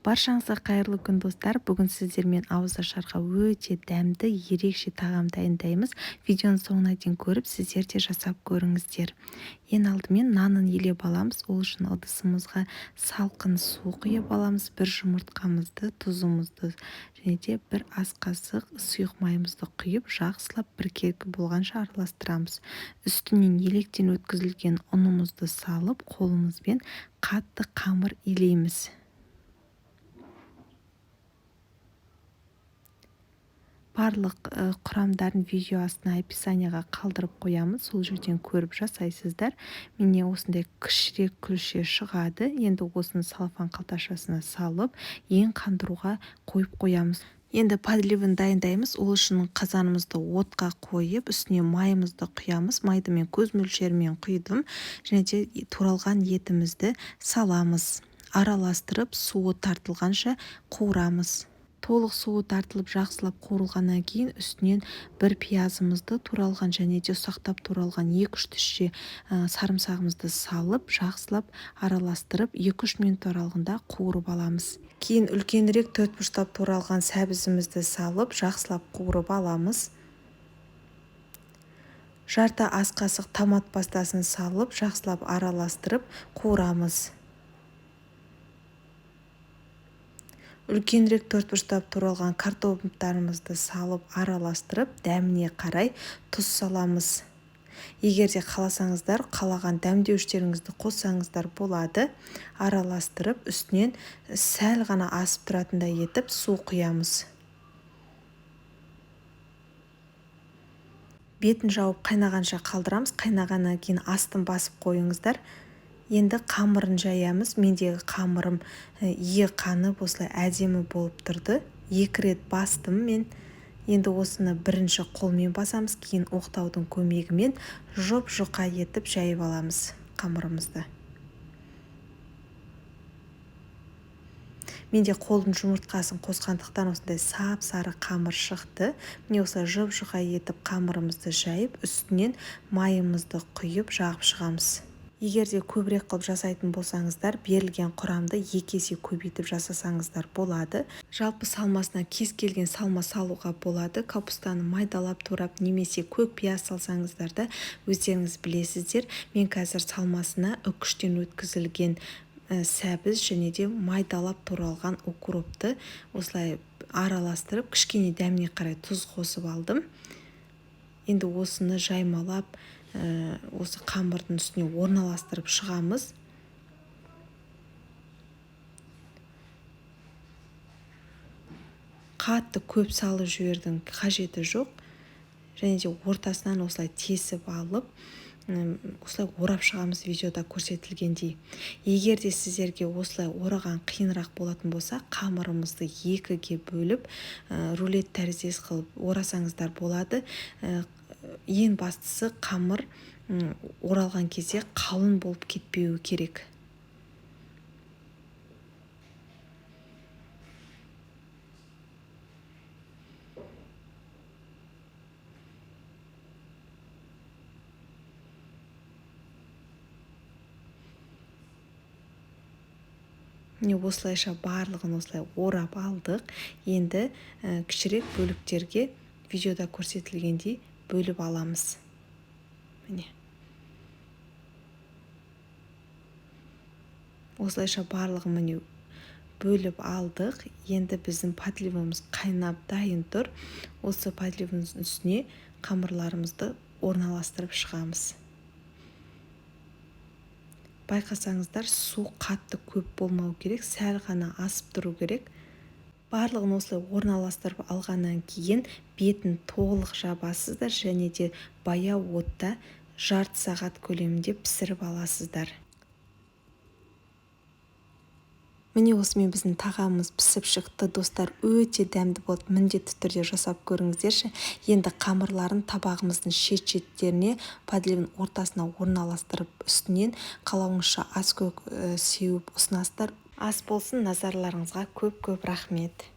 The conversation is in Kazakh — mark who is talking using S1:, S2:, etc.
S1: Баршаңызға қайырлы күн достар. Бүгін сіздермен ауызашарға өте дәмді, ерекше тағам дайындаймыз. Видеоны соңына дейін көріп, сіздер де жасап көріңіздер. Ең алдымен нанын елеп аламыз. Ол үшін ыдысымызға салқын су құйып аламыз. Бір жұмыртқамызды, тұзымызды және де бір ас қасық сұйық майымызды құйып, жақсылап біркелкі болғанша араластырамыз. Үстінен електен өткізілген ұнымызды салып, қолымызбен қатты қамыр илейміз. Барлық құрамдарын видео астына описанияға қалдырып қоямыз. Сол жерден көріп жасайсыздар. Міне осындай кішірек күлше шығады. Енді осыны салфан қалташасына салып, ең қандыруға қойып қоямыз. Енді подливын дайындаймыз. Ол үшін қазанымызды отқа қойып, үстіне майымызды құямыз. Майды мен көз мөлшерімен құйдым. Және де туралған етімізді саламыз. Араластырып, суы тартылғанша қуырамыз. Толық суы тартылып жақсылап қуырылғаннан кейін үстінен бір пиязымызды туралған және де ұсақтап туралған 2-3 тісше сарымсағымызды салып, жақсылап араластырып 2-3 минут аралығында қуырып аламыз. Кейін үлкенірек 4 бұрыштап туралған сәбізімізді салып, жақсылап қуырып аламыз. Жарты ас қасық томат пастасын салып, жақсылап араластырып қуырамыз. Үлкенірек 4 бұрыштап туралған картоптарымызды салып араластырып, дәміне қарай тұз саламыз. Егер де қаласаңыздар, қалаған дәмдеуіштеріңізді қоссаңыздар болады. Араластырып, үстінен сәл ғана асып тұратындай етіп су құямыз. Бетін жауып қайнағанша қалдырамыз. Қайнағаннан кейін астын басып қойыңыздар. Енді қамырын жаямыз. Мендегі қамырым қанып осылай әдемі болып тұрды. 2 рет бастым мен. Енді осыны бірінші қолмен басамыз, кейін оқтаудың көмегімен жұп-жұқа етіп жайып аламыз қамырымызды. Менде қолдың жұмыртқасын қосқандықтан осындай сап-сары қамыр шықты. Міне осылай жұп-жұқа етіп қамырымызды жайып, үстінен майымызды құйып жағып шығамыз. Егер де көбірек қылып жасайтын болсаңыздар, берілген құрамды 2 есе көбейтіп жасасаңыздар болады. Жалпы салмасына кез келген салма салуға болады. Капустаны майдалап турап немесе көк пияз салсаңыздар да өздеріңіз білесіздер. Мен қазір салмасына үкіштен өткізілген сәбіз және де майдалап туралған укропты осылай араластырып, кішкене дәміне қарай тұз қосып алдым. Енді осыны жаймалап, осы қамырдың үстіне орналастырып шығамыз. Қатты көп салып жібердің қажеті жоқ. Және де ортасынан осылай тесіп алып, осылай орап шығамыз видеода көрсетілгендей. Егер де сіздерге осылай ораған қиынырақ болатын болса, қамырымызды 2-ге бөліп, рулет тәріздес қылып орасаңыздар болады. Ең бастысы қамыр оралған кезде қалың болып кетпеуі керек. Міне осылайша барлығын осылай орап алдық. Енді кішірек бөліктерге видеода көрсетілгендей бөліп аламыз. Міне. Осылайша барлығын міне бөліп алдық. Енді біздің подливымыз қайнап дайын тұр. Осы подливымыздың үстіне қамырларымызды орналастырып шығамыз. Байқасаңыздар, су қатты көп болмау керек, сәл ғана асып тұру керек. Барлығын осылай орналастырып алғаннан кейін бетін толық жабасыздар және де баяу отта жарты сағат көлемінде пісіріп аласыздар. Міне осымен біздің тағамымыз пісіп шықты достар, өте дәмді болды. Міндетті түрде жасап көріңіздерші. Енді қамырларын табағымыздың шет-шеттеріне подливын ортасына орналастырып, үстінен қалауыңызша ас көк сеуіп ұсынасыздар. Ас болсын, назарларыңызға көп-көп рахмет.